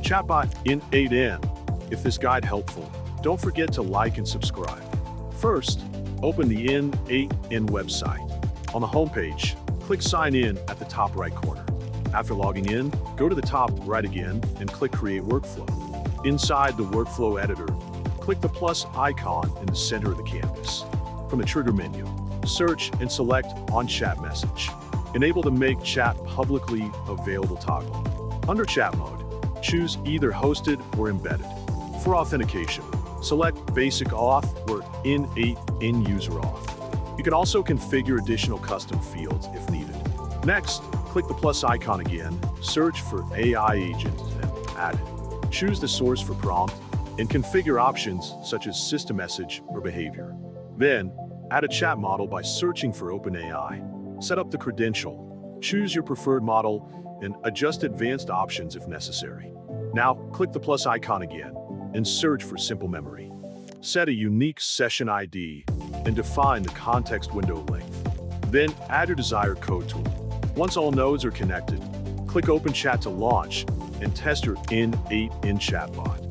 Chatbot N8N. If this guide helpful, don't forget to like and subscribe. First, open the N8N website. On the homepage, click Sign In at the top right corner. After logging in, go to the top right again and click Create Workflow. Inside the Workflow Editor, click the plus icon in the center of the canvas. From the trigger menu, search and select On Chat Message. Enable the Make Chat Publicly Available toggle. Under Chat Mode, choose either Hosted or Embedded. For authentication, select Basic Auth or N8N User Auth. You can also configure additional custom fields if needed. Next, click the plus icon again, search for AI agent and add it. Choose the source for prompt and configure options such as system message or behavior. Then, add a chat model by searching for OpenAI. Set up the credential, choose your preferred model, and adjust advanced options if necessary. Now, click the plus icon again and search for simple memory. Set a unique session ID and define the context window length. Then, add your desired code tool. Once all nodes are connected, click Open Chat to launch and test your N8N chatbot.